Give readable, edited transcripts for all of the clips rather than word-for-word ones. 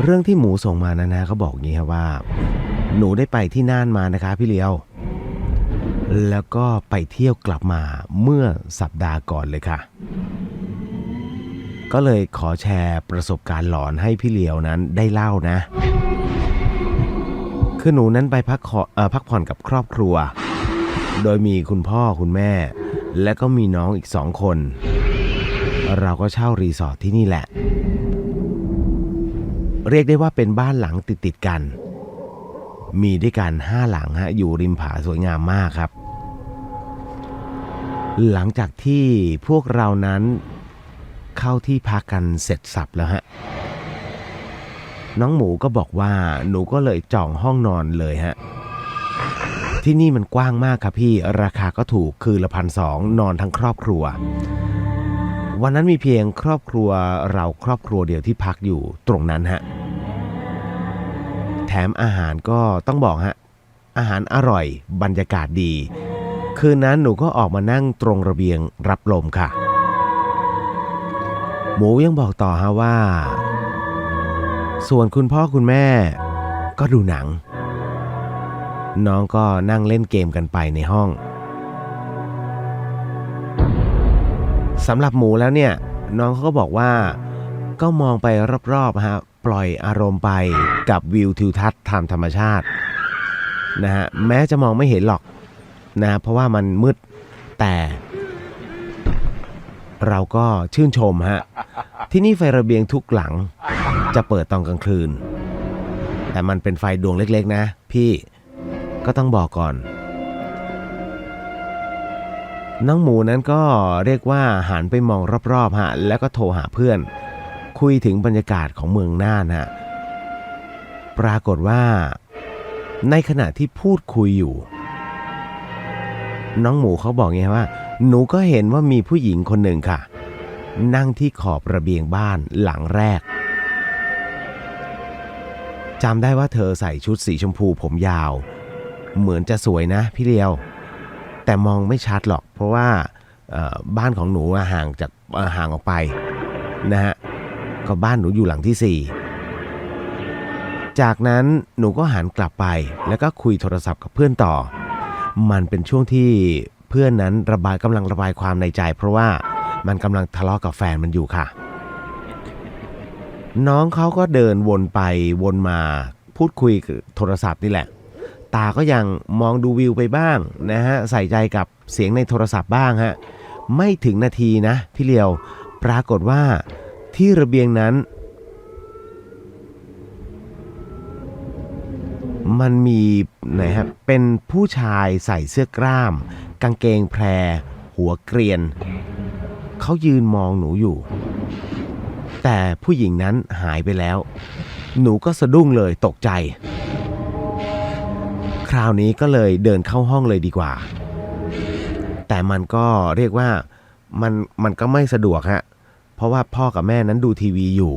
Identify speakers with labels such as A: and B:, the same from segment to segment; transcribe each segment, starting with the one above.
A: เรื่องที่หมูส่งมานะเขาบอกอย่างนี้ครับว่าหนูได้ไปที่น่านมานะคะพี่เลียวแล้วก็ไปเที่ยวกลับมาเมื่อสัปดาห์ก่อนเลยค่ะก็เลยขอแชร์ประสบการณ์หลอนให้พี่เลียวนั้นได้เล่านะคือหนูนั้นไปพักผ่อนกับครอบครัวโดยมีคุณพ่อคุณแม่และก็มีน้องอีก2 คนเราก็เช่ารีสอร์ทที่นี่แหละเรียกได้ว่าเป็นบ้านหลังติดกันมีด้วยกัน5 หลังฮะอยู่ริมผาสวยงามมากครับหลังจากที่พวกเรานั้นเข้าที่พักกันเสร็จสับแล้วฮะน้องหมูก็บอกว่าหนูก็เลยจองห้องนอนเลยฮะที่นี่มันกว้างมากครับพี่ราคาก็ถูกคือละ1,200นอนทั้งครอบครัววันนั้นมีเพียงครอบครัวเราครอบครัวเดียวที่พักอยู่ตรงนั้นฮะแถมอาหารก็ต้องบอกฮะอาหารอร่อยบรรยากาศดีคืนนั้นหนูก็ออกมานั่งตรงระเบียงรับลมค่ะหมูยังบอกต่อฮะว่าส่วนคุณพ่อคุณแม่ก็ดูหนังน้องก็นั่งเล่นเกมกันไปในห้องสำหรับหมูแล้วเนี่ยน้องเขาก็บอกว่าก็มองไปรอบๆฮะปล่อยอารมณ์ไปกับวิวทิวทัศน์ทางธรรมชาตินะฮะแม้จะมองไม่เห็นหรอกนะเพราะว่ามันมืดแต่เราก็ชื่นชมฮะที่นี่ไฟระเบียงทุกหลังจะเปิดตอนกลางคืนแต่มันเป็นไฟดวงเล็กๆนะพี่ก็ต้องบอกก่อนน้องหมูนั้นก็เรียกว่าหันไปมองรอบๆฮะแล้วก็โทรหาเพื่อนคุยถึงบรรยากาศของเมืองน่านฮะปรากฏว่าในขณะที่พูดคุยอยู่น้องหมูเขาบอกไงว่าหนูก็เห็นว่ามีผู้หญิงคนหนึ่งค่ะนั่งที่ขอบระเบียงบ้านหลังแรกจำได้ว่าเธอใส่ชุดสีชมพูผมยาวเหมือนจะสวยนะพี่เลียวแต่มองไม่ชัดหรอกเพราะว่าบ้านของหนูห่างออกไปนะฮะก็บ้านหนูอยู่หลังที่4จากนั้นหนูก็หันกลับไปแล้วก็คุยโทรศัพท์กับเพื่อนต่อมันเป็นช่วงที่เพื่อนนั้นกำลังระบายความในใจเพราะว่ามันกำลังทะเลาะกับแฟนมันอยู่ค่ะน้องเขาก็เดินวนไปวนมาพูดคุยกับโทรศัพท์นี่แหละตาก็ยังมองดูวิวไปบ้างนะฮะใส่ใจกับเสียงในโทรศัพท์บ้างฮะไม่ถึงนาทีนะพี่เลียวปรากฏว่าที่ระเบียงนั้นมันมีไหนฮะเป็นผู้ชายใส่เสื้อกล้ามกางเกงแพรหัวเกรียนเขายืนมองหนูอยู่แต่ผู้หญิงนั้นหายไปแล้วหนูก็สะดุ้งเลยตกใจคราวนี้ก็เลยเดินเข้าห้องเลยดีกว่าแต่มันก็เรียกว่ามันก็ไม่สะดวกฮะเพราะว่าพ่อกับแม่นั้นดูทีวีอยู่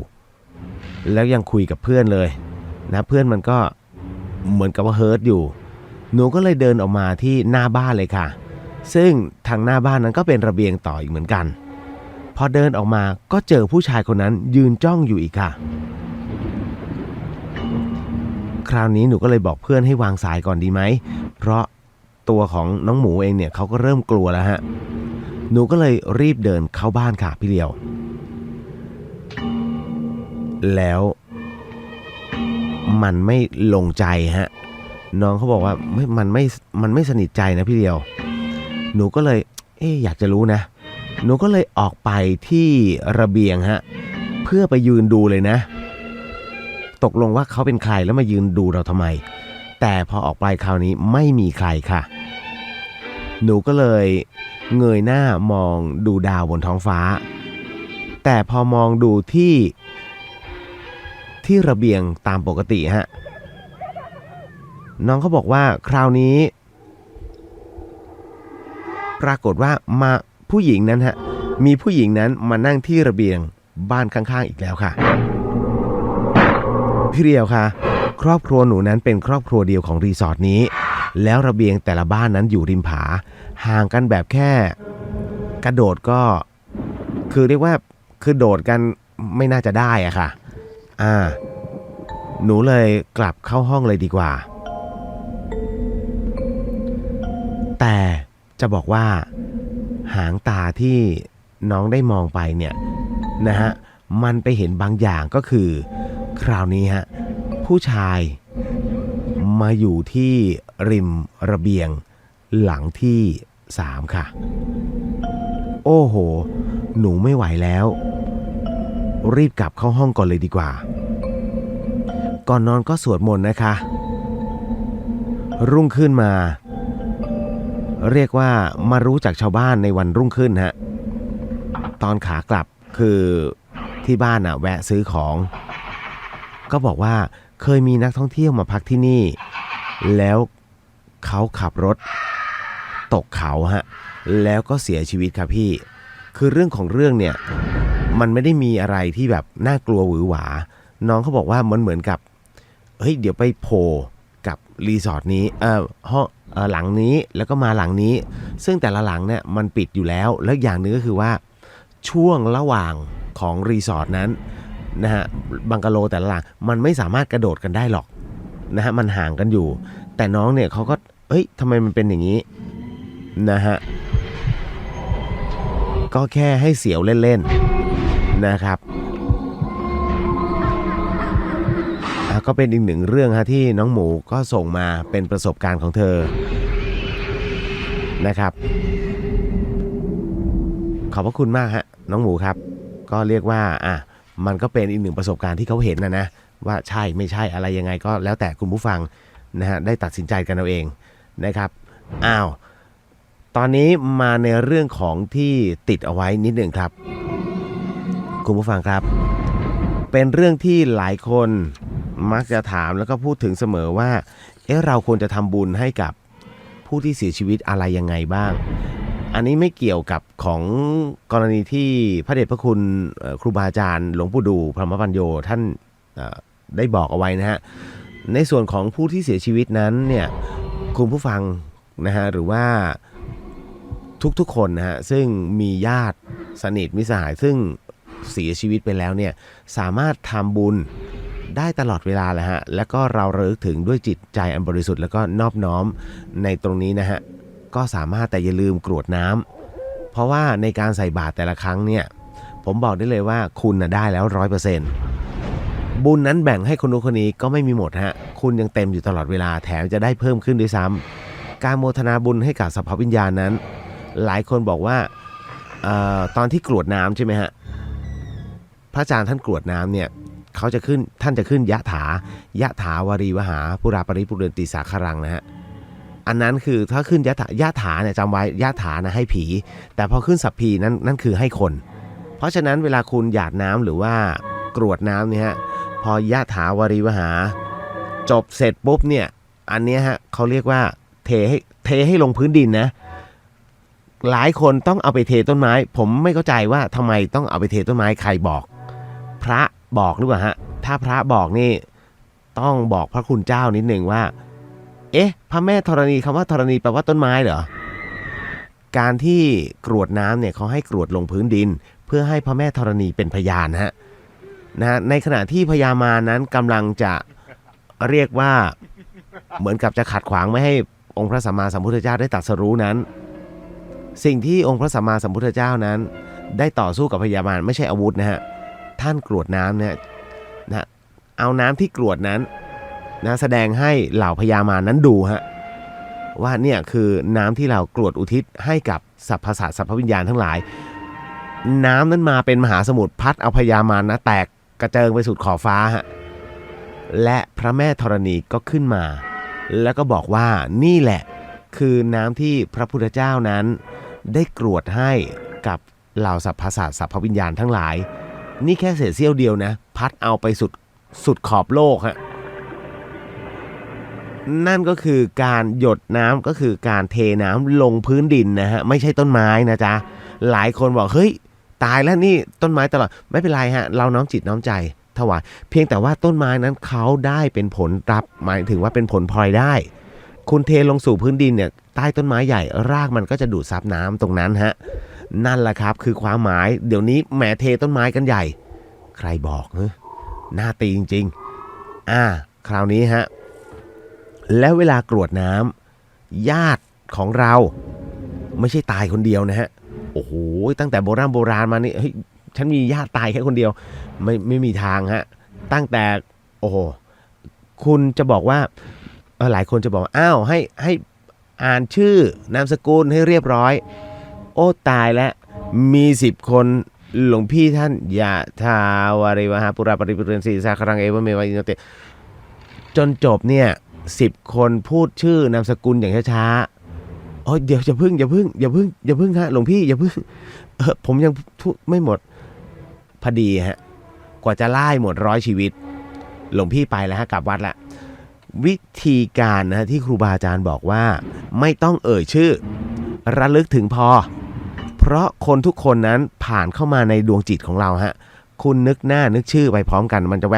A: แล้วยังคุยกับเพื่อนเลยนะเพื่อนมันก็เหมือนกับว่าเฮิร์ตอยู่หนูก็เลยเดินออกมาที่หน้าบ้านเลยค่ะซึ่งทางหน้าบ้านนั้นก็เป็นระเบียงต่ออีกเหมือนกันพอเดินออกมาก็เจอผู้ชายคนนั้นยืนจ้องอยู่อีกค่ะคราวนี้หนูก็เลยบอกเพื่อนให้วางสายก่อนดีไหมเพราะตัวของน้องหมูเองเนี่ยเขาก็เริ่มกลัวแล้วฮะหนูก็เลยรีบเดินเข้าบ้านค่ะพี่เลียวแล้วมันไม่ลงใจฮะน้องเขาบอกว่ามันไม่สนิทใจนะพี่เลียวหนูก็เลยอยากจะรู้นะหนูก็เลยออกไปที่ระเบียงฮะเพื่อไปยืนดูเลยนะตกลงว่าเขาเป็นใครแล้วมายืนดูเราทำไมแต่พอออกไปคราวนี้ไม่มีใครค่ะหนูก็เลยเงยหน้ามองดูดาวบนท้องฟ้าแต่พอมองดูที่ระเบียงตามปกติฮะน้องเขาบอกว่าคราวนี้ปรากฏว่ามาผู้หญิงนั้นฮะมีผู้หญิงนั้นมานั่งที่ระเบียงบ้านข้างๆอีกแล้วค่ะพี่เดียวค่ะครอบครัวหนูนั้นเป็นครอบครัวเดียวของรีสอร์ทนี้แล้วระเบียงแต่ละบ้านนั้นอยู่ริมผาห่างกันแบบแค่กระโดดก็คือเรียกว่าคือโดดกันไม่น่าจะได้อะค่ะ หนูเลยกลับเข้าห้องเลยดีกว่าแต่จะบอกว่าหางตาที่น้องได้มองไปเนี่ยนะฮะมันไปเห็นบางอย่างก็คือคราวนี้ฮะผู้ชายมาอยู่ที่ริมระเบียงหลังที่3ค่ะโอ้โหหนูไม่ไหวแล้วรีบกลับเข้าห้องก่อนเลยดีกว่าก่อนนอนก็สวดมนต์นะคะรุ่งขึ้นมาเรียกว่ามารู้จากชาวบ้านในวันรุ่งขึ้นฮะตอนขากลับคือที่บ้านแวะซื้อของก็บอกว่าเคยมีนักท่องเที่ยวมาพักที่นี่แล้วเขาขับรถตกเขาฮะแล้วก็เสียชีวิตครับพี่คือเรื่องของเรื่องเนี่ยมันไม่ได้มีอะไรที่แบบน่ากลัวหวือหวาน้องเขาบอกว่ามันเหมือนกับเฮ้ยเดี๋ยวไปโผล่กับรีสอร์ทนี้ห้องหลังนี้แล้วก็มาหลังนี้ซึ่งแต่ละหลังเนี่ยมันปิดอยู่แล้วแล้วอย่างนึงก็คือว่าช่วงระหว่างของรีสอร์ทนั้นนะฮะบังกะโลแต่ละหลังมันไม่สามารถกระโดดกันได้หรอกนะฮะมันห่างกันอยู่แต่น้องเนี่ยเขาก็เอ้ยทำไมมันเป็นอย่างนี้นะฮะก็แค่ให้เสียวเล่นๆนะครับก็เป็นอีกหนึ่งเรื่องฮะที่น้องหมูก็ส่งมาเป็นประสบการณ์ของเธอนะครับขอบพระคุณมากฮะน้องหมูครับก็เรียกว่ามันก็เป็นอีกหนึ่งประสบการณ์ที่เขาเห็นนะว่าใช่ไม่ใช่อะไรยังไงก็แล้วแต่คุณผู้ฟังนะฮะได้ตัดสินใจกันเอาเองนะครับตอนนี้มาในเรื่องของที่ติดเอาไว้นิดหนึ่งครับคุณผู้ฟังครับเป็นเรื่องที่หลายคนมักจะถามแล้วก็พูดถึงเสมอว่าเราควรจะทำบุญให้กับผู้ที่เสียชีวิตอะไรยังไงบ้างอันนี้ไม่เกี่ยวกับของกรณีที่พระเดชพระคุณครูบาอาจารย์หลวงปู่ดูพรหมปัญโยท่านได้บอกเอาไว้นะฮะในส่วนของผู้ที่เสียชีวิตนั้นเนี่ยคุณผู้ฟังนะฮะหรือว่าทุกๆคนนะฮะซึ่งมีญาติสนิทมิตรสหายซึ่งเสียชีวิตไปแล้วเนี่ยสามารถทำบุญได้ตลอดเวลาแหละฮะแล้วก็เราระลึกถึงด้วยจิตใจอันบริสุทธิ์แล้วก็นอบน้อมในตรงนี้นะฮะก็สามารถแต่อย่าลืมกรวดน้ำเพราะว่าในการใส่บาตรแต่ละครั้งเนี่ยผมบอกได้เลยว่าคุณได้แล้ว 100% บุญนั้นแบ่งให้คนนู้นคนนี้ก็ไม่มีหมดฮะคุณยังเต็มอยู่ตลอดเวลาแถมจะได้เพิ่มขึ้นด้วยซ้ำการโมทนาบุญให้กับสัพพวิญญาณนั้นหลายคนบอกว่าตอนที่กรวดน้ำใช่ไหมฮะพระอาจารย์ท่านกรวดน้ำเนี่ยท่านจะขึ้นยะถาวรีวหาปุราปริปุเรนติสาคารังนะฮะอันนั้นคือถ้าขึ้นยะถาเนี่ยจำไว้ยะถานะให้ผีแต่พอขึ้นสัพพีนั่นคือให้คนเพราะฉะนั้นเวลาคุณหยาดน้ำหรือว่ากรวดน้ำเนี่ยฮะพอยะถาวรีวหาจบเสร็จปุ๊บเนี่ยอันนี้ฮะเขาเรียกว่าเทให้ลงพื้นดินนะหลายคนต้องเอาไปเทต้นไม้ผมไม่เข้าใจว่าทำไมต้องเอาไปเทต้นไม้ใครบอกพระบอกหรือเปล่าฮะถ้าพระบอกนี่ต้องบอกพระคุณเจ้านิดหนึ่งว่าพระแม่ธรณีคำว่าธรณีแปลว่าต้นไม้เหรอการที่กรวดน้ำเนี่ยเขาให้กรวดลงพื้นดินเพื่อให้พระแม่ธรณีเป็นพยานนะในขณะที่พญามารนั้นกำลังจะเรียกว่าเหมือนกับจะขัดขวางไม่ให้องค์พระสัมมาสัมพุทธเจ้าได้ตรัสรู้นั้นสิ่งที่องค์พระสัมมาสัมพุทธเจ้านั้นได้ต่อสู้กับพญามารไม่ใช่อาวุธนะฮะท่านกรวดน้ำเนี่ยนะเอาน้ำที่กรวดนั้นนะแสดงให้เหล่าพญามารนั้นดูฮะว่าเนี่ยคือน้ำที่เรากรวดอุทิศให้กับสรรพสัตว์สรรพวิญญาณทั้งหลายน้ำนั้นมาเป็นมหาสมุทรพัดเอาพญามารนะแตกกระเจิงไปสุดขอบฟ้าฮะและพระแม่ธรณีก็ขึ้นมาแล้วก็บอกว่านี่แหละคือน้ำที่พระพุทธเจ้านั้นได้กรวดให้กับเหล่าสรรพสัตว์สรรพวิญญาณทั้งหลายนี่แค่เศษเสี้ยวเดียวนะพัดเอาไปสุดขอบโลกฮะนั่นก็คือการหยดน้ำก็คือการเทน้ำลงพื้นดินนะฮะไม่ใช่ต้นไม้นะจ๊ะหลายคนบอกเฮ้ยตายแล้วนี่ต้นไม้ตลอดไม่เป็นไรฮะเราน้อมจิตน้อมใจถวายเพียงแต่ว่าต้นไม้นั้นเขาได้เป็นผลรับหมายถึงว่าเป็นผลพลอยได้คุณเทลงสู่พื้นดินเนี่ยใต้ต้นไม้ใหญ่รากมันก็จะดูดซับน้ำตรงนั้นฮะนั่นแหละครับคือความหมายเดี๋ยวนี้แหมเทต้นไม้กันใหญ่ใครบอกน่าตีจริง คราวนี้ฮะแล้วเวลากรวดน้ำญาติของเราไม่ใช่ตายคนเดียวนะฮะโอ้โหตั้งแต่โบราณมานี่เฮ้ยฉันมีญาติตายแค่คนเดียวไม่มีทางฮะตั้งแต่โอ้โหคุณจะบอกว่าหลายคนจะบอกอ้าวให้อ่านชื่อนามสกุลให้เรียบร้อยโอ้ตายแล้วมี10 คนหลวงพี่ท่านยะทาวาริวหาปุราปริปุเรนสีสาครังเอวเมวาอินเตจนจบเนี่ย10 คนพูดชื่อนามสกุลอย่างช้าๆอ๋อเดี๋ยวอย่าพึ่งฮะหลวงพี่อย่าพึ่งผมยังพูดไม่หมดพอดีฮะกว่าจะไล่หมด100 ชีวิตหลวงพี่ไปแล้วฮะกลับวัดละวิธีการนะที่ครูบาอาจารย์บอกว่าไม่ต้องเอ่ยชื่อระลึกถึงพอเพราะคนทุกคนนั้นผ่านเข้ามาในดวงจิตของเราฮะคุณนึกหน้านึกชื่อไปพร้อมกันมันจะแว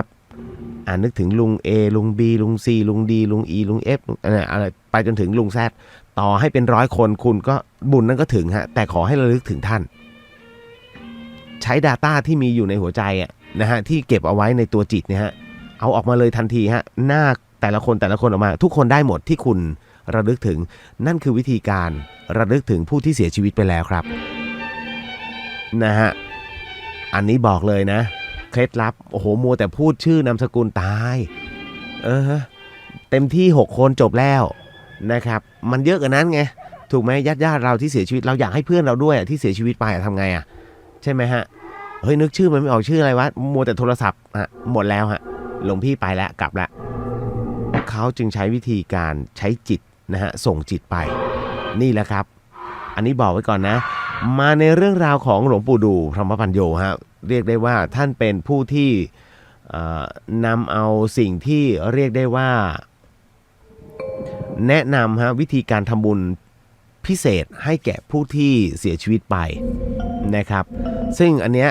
A: บนึกถึงลุง A ลุง B ลุง C ลุง D ลุง E ลุง F อะไรไปจนถึงลุง Z ต่อให้เป็น100 คนคุณก็บุญนั้นก็ถึงฮะแต่ขอให้ระลึกถึงท่านใช้ Data ที่มีอยู่ในหัวใจนะฮะที่เก็บเอาไว้ในตัวจิตเนี่ยฮะเอาออกมาเลยทันทีฮะหน้าแต่ละคนออกมาทุกคนได้หมดที่คุณระลึกถึงนั่นคือวิธีการระลึกถึงผู้ที่เสียชีวิตไปแล้วครับนะฮะอันนี้บอกเลยนะเคล็ดลับโอ้โหมัวแต่พูดชื่อนามสกุลตายเต็มที่6 คนจบแล้วนะครับมันเยอะกว่านั้นไงถูกไหมญาติเราที่เสียชีวิตเราอยากให้เพื่อนเราด้วยที่เสียชีวิตไปทำไงใช่ไหมฮะเฮ้ยนึกชื่อมันไม่ออกชื่ออะไรวะมัวแต่โทรศัพท์หมดแล้วฮะหลวงพี่ไปแล้วกลับแล้วเขาจึงใช้วิธีการใช้จิตนะฮะส่งจิตไปนี่แหละครับอันนี้บอกไว้ก่อนนะมาในเรื่องราวของหลวงปู่ดูพรหมปัญโยฮะเรียกได้ว่าท่านเป็นผู้ที่นำเอาสิ่งที่เรียกได้ว่าแนะนำฮะวิธีการทำบุญพิเศษให้แก่ผู้ที่เสียชีวิตไปนะครับซึ่งอันเนี้ย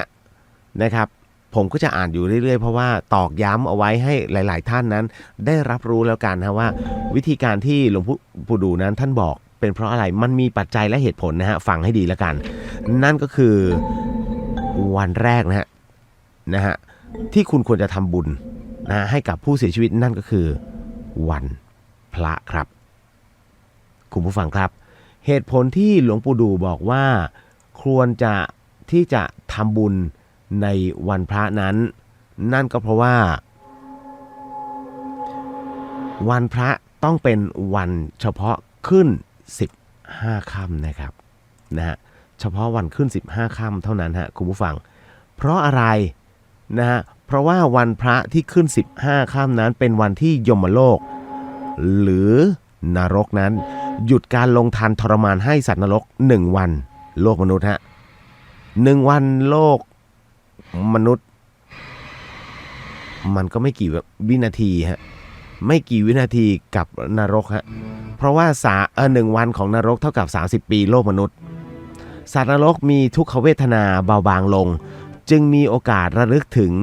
A: นะครับผมก็จะอ่านอยู่เรื่อยๆเพราะว่าตอกย้ำเอาไว้ให้หลายๆท่านนั้นได้รับรู้แล้วกันนะว่าวิธีการที่หลวงปู่ดูนั้นท่านบอกเป็นเพราะอะไรมันมีปัจจัยและเหตุผลนะฮะฟังให้ดีแล้วกันนั่นก็คือวันแรกนะฮะที่คุณควรจะทำบุญนะให้กับผู้เสียชีวิตนั่นก็คือวันพระครับคุณผู้ฟังครับเหตุผลที่หลวงปู่ดูบอกว่าควรจะที่จะทำบุญในวันพระนั้นนั่นก็เพราะว่าวันพระต้องเป็นวันเฉพาะขึ้น15 ค่ำนะครับนะฮะเฉพาะวันขึ้น15 ค่ำเท่านั้นฮะคุณผู้ฟังเพราะอะไรนะฮะเพราะว่าวันพระที่ขึ้น15 ค่ำนั้นเป็นวันที่ยมโลกหรือนรกนั้นหยุดการลงทันทรมานให้สัตว์นรก1 วันโลกมนุษย์ฮะ1 วันโลกมนุษย์มันก็ไม่กี่วินาทีฮะไม่กี่วินาทีกับนรกฮะเพราะว่า1 วันของนรกเท่ากับ30 ปีโลกมนุษย์สัตว์นรกมีทุกขเวทนาเบาบางลงจึงมีโอกาสระลึกถึง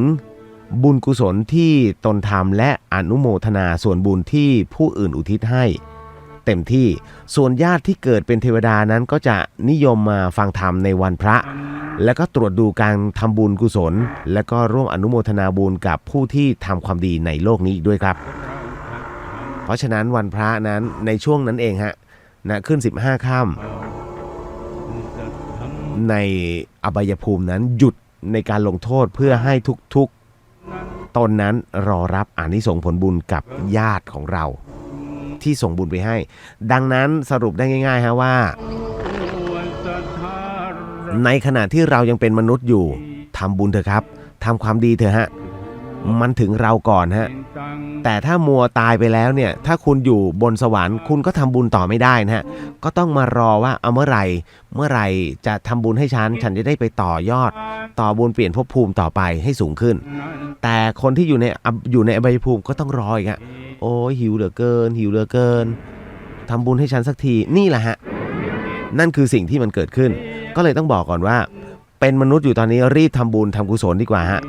A: บุญกุศลที่ตนทำและอนุโมทนาส่วนบุญที่ผู้อื่นอุทิศให้เต็มที่ส่วนญาติที่เกิดเป็นเทวดานั้นก็จะนิยมมาฟังธรรมในวันพระแล้วก็ตรวจดูการทำบุญกุศลและก็ร่วมอนุโมทนาบุญกับผู้ที่ทำความดีในโลกนี้ด้วยครับเพราะฉะนั้นวันพระนั้นในช่วงนั้นเองฮะนะขึ้น15 ค่ำในอบายภูมินั้นหยุดในการลงโทษเพื่อให้ทุกๆตนนั้นรอรับอานิสงส์ผลบุญกับญาติของเราที่ส่งบุญไปให้ดังนั้นสรุปได้ง่ายๆฮะว่าในขณะที่เรายังเป็นมนุษย์อยู่ทำบุญเถอะครับทำความดีเถอะฮะมันถึงเราก่อนฮะแต่ถ้ามัวตายไปแล้วเนี่ยถ้าคุณอยู่บนสวรรค์คุณก็ทำบุญต่อไม่ได้นะฮะก็ต้องมารอว่าเอาเมื่อไหร่จะทำบุญให้ฉันจะได้ไปต่อยอดต่อบุญเปลี่ยนภพภูมิต่อไปให้สูงขึ้นแต่คนที่อยู่ในอบายภูมิก็ต้องรออีกฮะโอ้ยหิวเหลือเกินทำบุญให้ฉันสักทีนี่แหละฮะนั่นคือสิ่งที่มันเกิดขึ้นก็เลยต้องบอกก่อนว่าเป็นมนุษย์อยู่ตอนนี้รีบทำบุญทำกุศลดีกว่าฮะ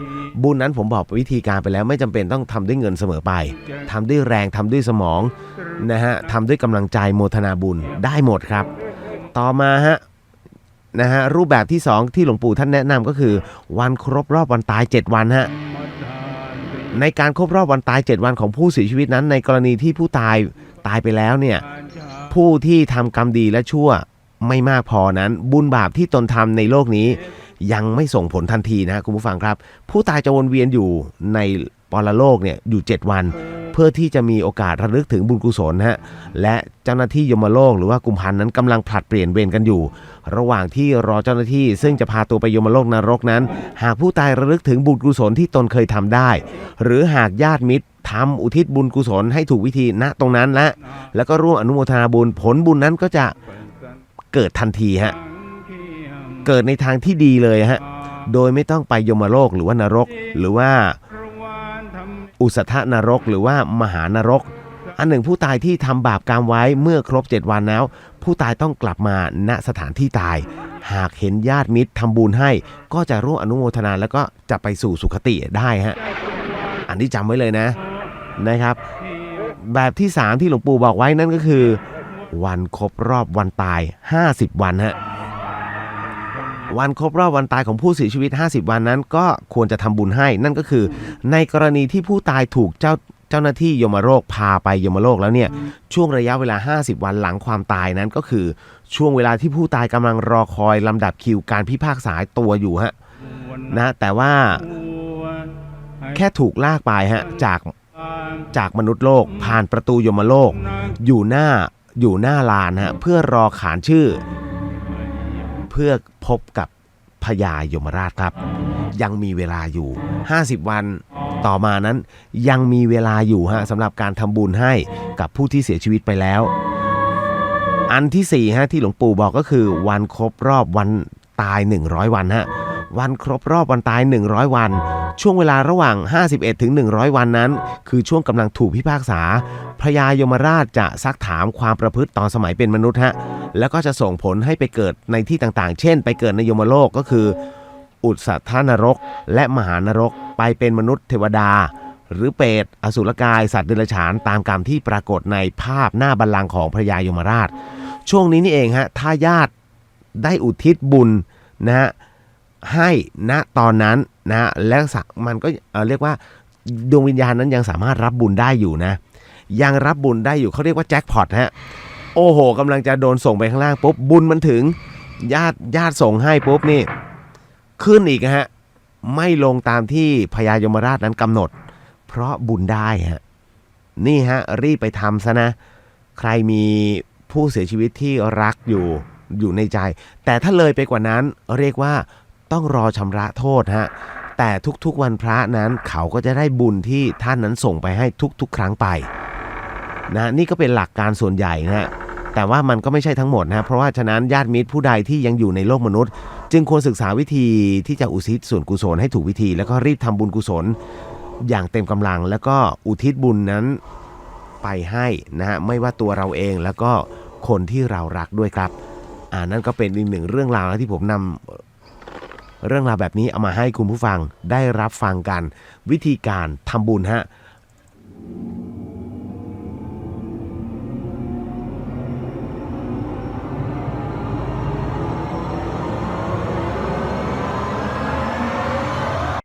A: บุญนั้นผมบอกวิธีการไปแล้วไม่จำเป็นต้องทำด้วยเงินเสมอไปทำด้วยแรงทำด้วยสมองนะฮะทำด้วยกำลังใจโมทนาบุญได้หมดครับต่อมาฮะนะฮะรูปแบบที่2ที่หลวงปู่ท่านแนะนำก็คือวันครบรอบวันตาย7 วันฮะ ในการครบรอบวันตาย7วันของผู้เสียชีวิตนั้นในกรณีที่ผู้ตายไปแล้วเนี่ยผู้ที่ทำกรรมดีและชั่วไม่มากพอนั้นบุญบาปที่ตนทำในโลกนี้ยังไม่ส่งผลทันทีนะคุณผู้ฟังครับผู้ตายจะวนเวียนอยู่ในปรโลกเนี่ยอยู่7วันเพื่อที่จะมีโอกาสระลึกถึงบุญกุศลฮะและเจ้าหน้าที่ยมโลกหรือว่ากุมภันนั้นกำลังผลัดเปลี่ยนเวรกันอยู่ระหว่างที่รอเจ้าหน้าที่ซึ่งจะพาตัวไปยมโลกนรกนั้นหากผู้ตายระลึกถึงบุญกุศลที่ตนเคยทำได้หรือหากญาติมิตรทำอุทิศบุญกุศลให้ถูกวิธีณตรงนั้นแล้วก็ร่วมอนุโมทนาบุญผลบุญนั้นก็จะเกิดทันทีฮะเกิดในทางที่ดีเลยฮะโดยไม่ต้องไปยมโลกหรือว่านรกหรือว่าอุสธนรกหรือว่ามหานรกอันหนึ่งผู้ตายที่ทำบาปกรรมไว้เมื่อครบ7วันแล้วผู้ตายต้องกลับมาณสถานที่ตายหากเห็นญาติมิตรทำบุญให้ก็จะร่วมอนุโมทนาแล้วก็จะไปสู่สุคติได้ฮะอันนี้จำไว้เลยนะครับแบบที่3ที่หลวงปู่บอกไว้นั่นก็คือวันครบรอบวันตาย50วันฮะวันครบรอบวันตายของผู้เสียชีวิต50วันนั้นก็ควรจะทำบุญให้นั่นก็คือในกรณีที่ผู้ตายถูกเจ้าหน้าที่ยมโลกพาไปยมโลกแล้วเนี่ยช่วงระยะเวลา50วันหลังความตายนั้นก็คือช่วงเวลาที่ผู้ตายกำลังรอคอยลำดับคิวการพิพากษาตัวอยู่ฮะนะแต่ว่าแค่ถูกลากไปฮะจากมนุษย์โลกผ่านประตูยมโลกอยู่หน้าลานฮะเพื่อรอขานชื่อเพื่อพบกับพญายมราชครับยังมีเวลาอยู่50วันต่อมานั้นยังมีเวลาอยู่ฮะสำหรับการทำบุญให้กับผู้ที่เสียชีวิตไปแล้วอันที่4ฮะที่หลวงปู่บอกก็คือวันครบรอบวันตาย100วันฮะวันครบรอบวันตาย100วันช่วงเวลาระหว่าง51ถึง100วันนั้นคือช่วงกำลังถูกพิพากษาพญายมราชจะซักถามความประพฤติตอนสมัยเป็นมนุษย์ฮะแล้วก็จะส่งผลให้ไปเกิดในที่ต่างๆเช่นไปเกิดในยมโลกก็คืออุสธนรกและมหานรกไปเป็นมนุษย์เทวดาหรือเปรตอสุรกายสัตว์เดรัจฉานตามกรรมที่ปรากฏในภาพหน้าบัลลังก์ของพญายมราชช่วงนี้นี่เองฮะถ้าญาติได้อุทิศบุญนะฮะให้ณตอนนั้นนะแล้วมันก็เรียกว่าดวงวิญญาณนั้นยังสามารถรับบุญได้อยู่นะยังรับบุญได้อยู่เขาเรียกว่าแจ็คพอตฮะโอ้โหกำลังจะโดนส่งไปข้างล่างปุ๊บบุญมันถึงญาติส่งให้ปุ๊บนี่ขึ้นอีกฮะไม่ลงตามที่พญายมราชนั้นกำหนดเพราะบุญได้ฮะนี่ฮะรีบไปทำซะนะใครมีผู้เสียชีวิตที่รักอยู่ในใจแต่ถ้าเลยไปกว่านั้นเรียกว่าต้องรอชำระโทษฮะแต่ทุกๆวันพระนั้นเขาก็จะได้บุญที่ท่านนั้นส่งไปให้ทุกครั้งไปนะนี่ก็เป็นหลักการส่วนใหญ่นะฮะแต่ว่ามันก็ไม่ใช่ทั้งหมดนะเพราะว่าฉะนั้นญาติมิตรผู้ใดที่ยังอยู่ในโลกมนุษย์จึงควรศึกษาวิธีที่จะอุทิศส่วนกุศลให้ถูกวิธีแล้วก็รีบทำบุญกุศลอย่างเต็มกำลังแล้วก็อุทิศบุญนั้นไปให้นะฮะไม่ว่าตัวเราเองแล้วก็คนที่เรารักด้วยครับนั่นก็เป็นอีกหนึ่งเรื่องราวที่ผมนำเรื่องราวแบบนี้เอามาให้คุณผู้ฟังได้รับฟังกันวิธีการทำบุญฮะ